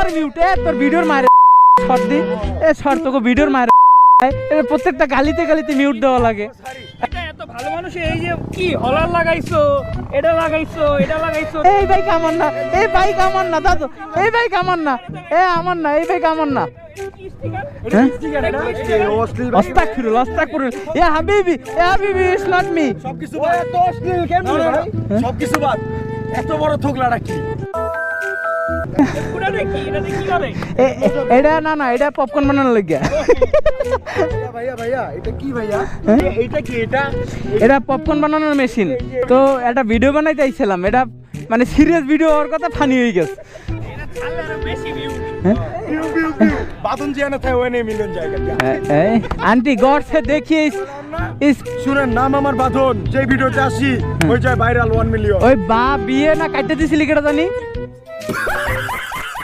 একবার মিউট তোর ভিডিওর মায়ের শর্ট দি শর্ট তোকে ভিডিওর মায়ের প্রত্যেকটা গালিতে গালিতে মিউট দেওয়া লাগে। এত ভালো মানুষ এই যে কি হলার লাগাইছো, এটা লাগাইছো, এটা লাগাইছো। এই বাইক আমার না, এই বাইক আমার না দাদু, এই বাইক আমার না, আমার না, এই বাইক আমার না। আস্তাগফিরুল্লাহ, আস্তাগফিরুল্লাহ। ইয়া হাবিবি, ইয়া হাবিবি, ইটস নট মি। সবকিছু বাদ, এত অশ্লীল কেমনে ভাই? সবকিছু বাদ, এত বড় থোকলাটা কি? এটা না না, এটা পপকর্ন বানানোর লাগিয়া। ভাইয়া ভাইয়া, এটা কি ভাইয়া? এইটা কি? এটা পপকর্ন বানানোর মেশিন। তো একটা ভিডিও বানাইতে আইছিলাম, এটা মানে সিরিয়াস ভিডিও হওয়ার কথা ফানি হয়ে গেছে। বাদন জিয়ানা থাকে ওই মিলিয়ন জায়গা। আন্টি গড সে দেখিয়ে ইস শুনেন, নাম আমার বাদন, যে ভিডিওতে আসি ওই যায় ভাইরাল 1 মিলিয়ন। ওই বা বিয়ে না কাটতে দিছিলি কেটা জানি।